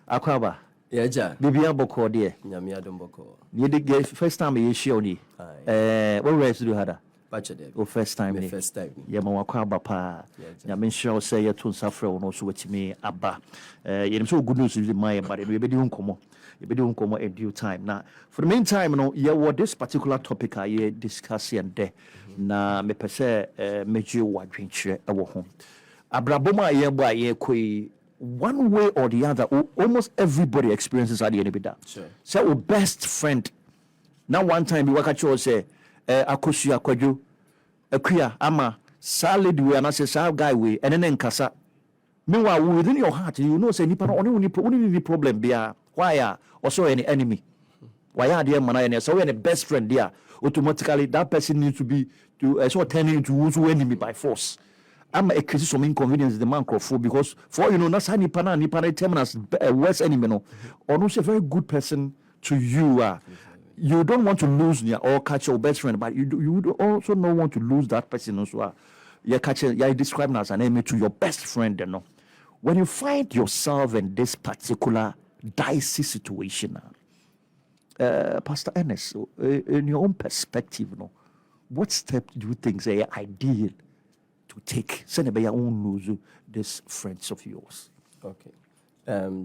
Akwaba. Yeah, ja. Bibia boko dear. Nyamia don't boko. The first time you show me. What rest do you have? Oh, first time. First time. Yeah, my Akwaba pa. Yamin sure say you to suffer on also with me abba. You so good news is my body. We be doing come. You be doing come in due time. Now, for the meantime, yeah, what this particular topic I discuss and there. Na me pese meju wadwenche ewo ho. Abraboma ye bo aye koi one way or the other, almost everybody experiences at the end of that. Sure. So, our best friend. Now, one time, we waka cho say, Akosu Akwadwo, Akuya, Ama, solid way, and I say, Sal guy way, and then Kasa. Meanwhile, within your heart, you know, say, Nipa, only problem be why also any enemy. Why are there man? So, when a best friend there, automatically that person needs to be so turning into who's enemy by force. I'm a crisis some inconvenience the man for because for you know that's how nipa term as worst enemy no or no say very good person to you you don't want to lose or catch your best friend but you would also not want to lose that person also you described as an enemy to your best friend you know when you find yourself in this particular dicey situation Pastor Ernest in your own perspective no what step do you think is ideal to take send your own lose these friends of yours? Okay.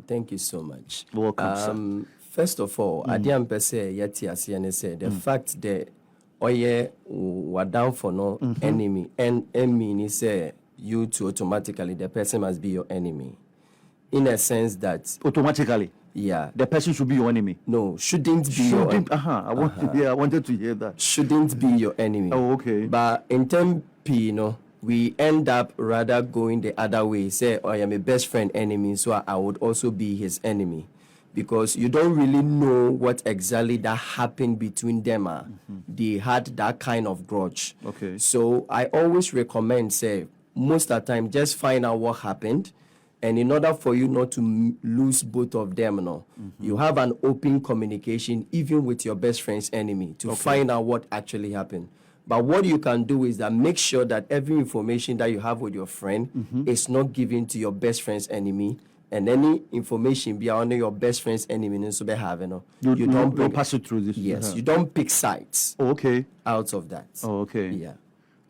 Thank you so much. Welcome, sir. First of all, I didn't say yet say the fact that we're down for no enemy and enemy say you to automatically the person must be your enemy. In a sense that automatically the person should be your enemy. No, shouldn't be your enemy. I wanted to hear that. Shouldn't be your enemy. Oh, okay. But in term P, we end up rather going the other way. Say, I am a best friend enemy, so I would also be his enemy. Because you don't really know what exactly that happened between them. They had that kind of grudge. Okay. So I always recommend, say, most of the time, just find out what happened. And in order for you not to lose both of them, you have an open communication, even with your best friend's enemy, to find out what actually happened. But what you can do is that make sure that every information that you have with your friend is not given to your best friend's enemy. And any information beyond your best friend's enemy, so be having you don't pass it through this. Yes, you don't pick sides. Oh, okay. Out of that. Oh, okay. Yeah.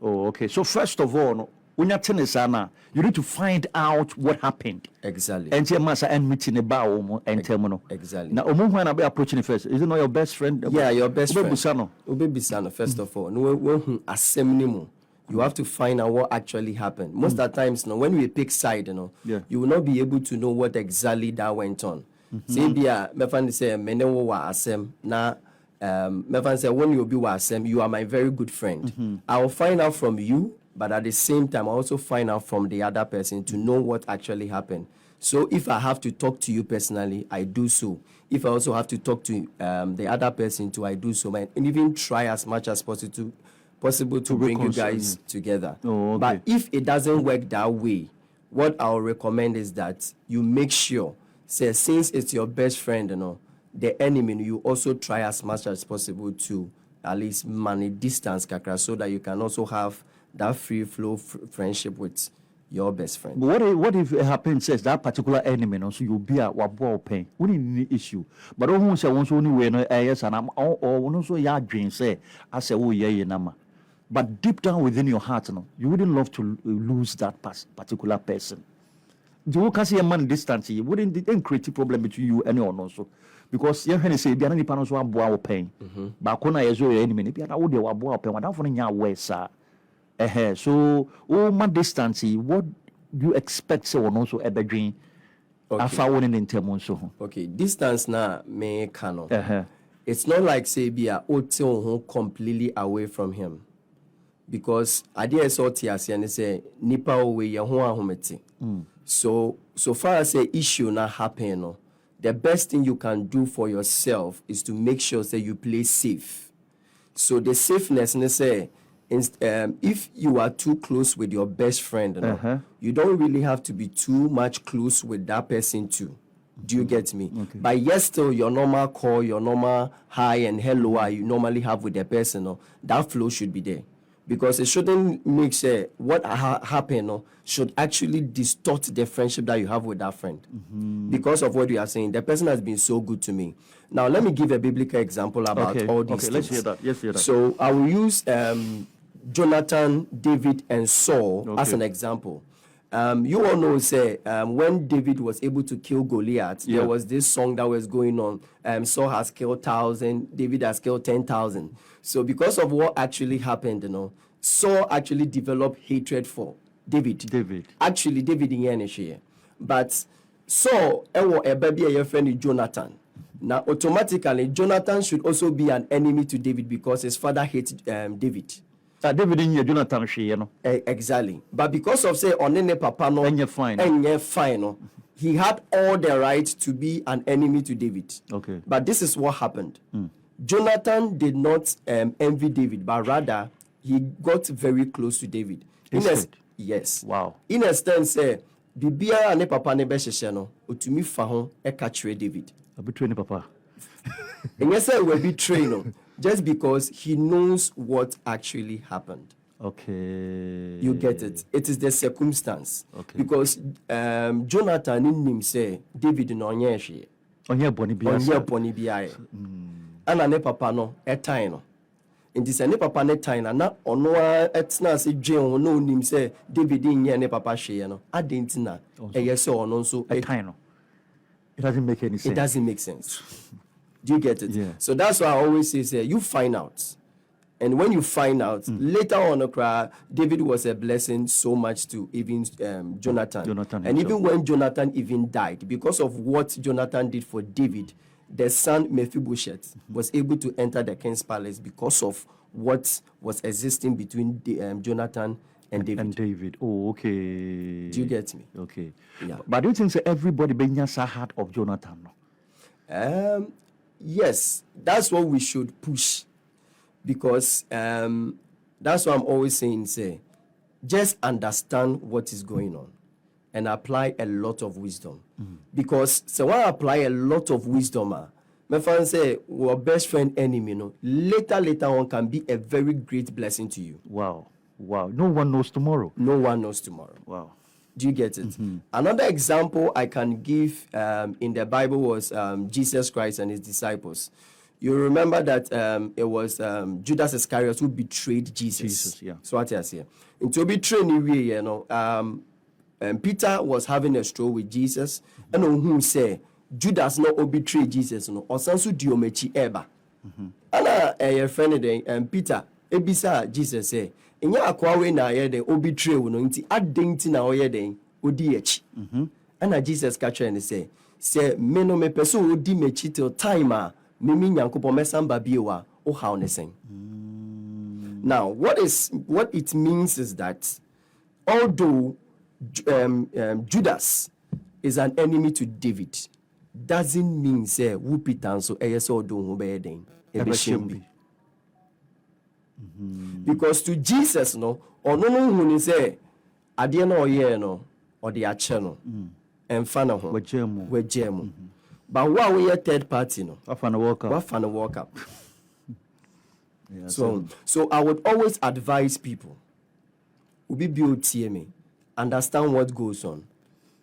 Oh, okay. So first of all, when you're tennis, you need to find out what happened. Exactly. And your master and meeting about and terminal. Exactly. Now, when I be approaching first, is it not your best friend? Yeah, your best friend. Ubebisano. First of all, no, you have to find out what actually happened. Most of the times, when we pick side, you will not be able to know what exactly that went on. Say, me say, wa asem na. Me say, when you be wa asem, you are my very good friend. I will find out from you. But at the same time, I also find out from the other person to know what actually happened. So if I have to talk to you personally, I do so. If I also have to talk to the other person too, I do so. And even try as much as possible to bring you guys together. Oh, okay. But if it doesn't work that way, what I'll recommend is that you make sure, since it's your best friend, the enemy, you also try as much as possible to at least manage distance, kakra, so that you can also have that free flow friendship with your best friend. But what if it happens says that particular enemy so you'll be a wabo pain? We need the issue. But I won't say once only when yes and I'm or so ya dream say I say oh yeah nama. But deep down within your heart, you wouldn't love to lose that particular person. You can see a man distance, you wouldn't create a problem between you and anyone also. Because you can say be any panels one bow pain. But when I your enemy, be an old wabo pain, one for your way, sir. So, my distance, what do you expect someone also ever dream? Okay, distance now may cannot. It's not like say be a completely away from him. Because I did sort and say nipa away your So far as the issue not happen, the best thing you can do for yourself is to make sure that you play safe. So the safeness say if you are too close with your best friend, you don't really have to be too much close with that person too. Do you get me? Okay. But yes, still your normal call, your normal hi and hello you normally have with the person, that flow should be there. because it shouldn't make what happened should actually distort the friendship that you have with that friend. Because of what you are saying, the person has been so good to me. Now let me give a biblical example about all these things. Let's hear that. So I will use Jonathan, David, and Saul as an example. You all know, when David was able to kill Goliath, there was this song that was going on. Saul has killed 1,000, David has killed 10,000. So because of what actually happened, Saul actually developed hatred for David. Actually, David in Yenishe. But Saul, a baby, a friend Jonathan. Now, automatically, Jonathan should also be an enemy to David because his father hates David. David in your Jonathan, exactly. But because of onene papa no, and you're fine, he had all the right to be an enemy to David. Okay. But this is what happened. Jonathan did not envy David, but rather he got very close to David. Yes. Wow. In a sense, bibia ane papa ne be hyehyɛ no, otumi fa ho e ka kyerɛ David. Betray ne papa. And yes, I will betray no. Just because he knows what actually happened. Okay. You get it. It is the circumstance. Okay. Because Jonathan in him say David no onye boni biya. Ana ne papa no etan no. Nti se ne papa ne tan na ono etna se dwen no nim say David nye ne papa hye no. Adenti na eye se ono nso etan no. It doesn't make any sense. It doesn't make sense. Do you get it? Yeah. So that's why I always say, you find out. And when you find out, later on, David was a blessing so much to even Jonathan. And even when Jonathan even died, because of what Jonathan did for David, the son Mephibosheth was able to enter the king's palace because of what was existing between Jonathan and David. Oh, okay. Do you get me? Okay. Yeah. But do you think everybody being a heart of Jonathan? Yes, that's what we should push, because that's what I'm always saying, just understand what is going on and apply a lot of wisdom. Because when I apply a lot of wisdom, my friend say, our best friend enemy, later on can be a very great blessing to you. Wow. No one knows tomorrow. No one knows tomorrow. Wow. Do you get it? Another example I can give in the Bible was Jesus Christ and his disciples. You remember that it was Judas Iscariot who betrayed Jesus. Yeah. So what I say? And to betray, Peter was having a stroll with Jesus, and who say Judas not betray Jesus, or sansu diomechi eba. And a friend and Peter ebisa Jesus say. Inya akwawe na yede obitray wo no nti adenti na oyede odi echi. Ana Jesus catch and say me no me person odi mechi till time a me nyankopon mesamba biewa o how ne sen. Now what it means is that although Judas is an enemy to David, doesn't mean say wo Peter so eyeso odo ho be den e be shembi. Because to Jesus, no who say, Adia no ye no, or the acheno, and fana ho, we jemu. But what we a third party, no, what fana walk up. So I would always advise people, ubi TMA, understand what goes on,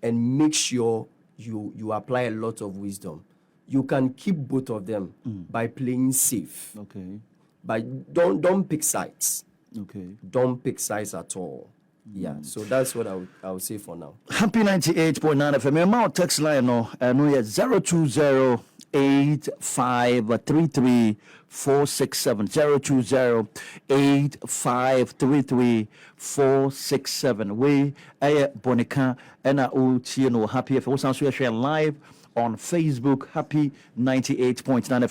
and make sure you apply a lot of wisdom. You can keep both of them by playing safe. Okay. But don't pick sides. Okay. Don't pick sides at all. Yeah. So that's what I would say for now. Happy 98.9 FM. My text line no 020-8533-467. 020-8533-467. We Bonica and o no happy if we sound so live on Facebook. Happy 98.9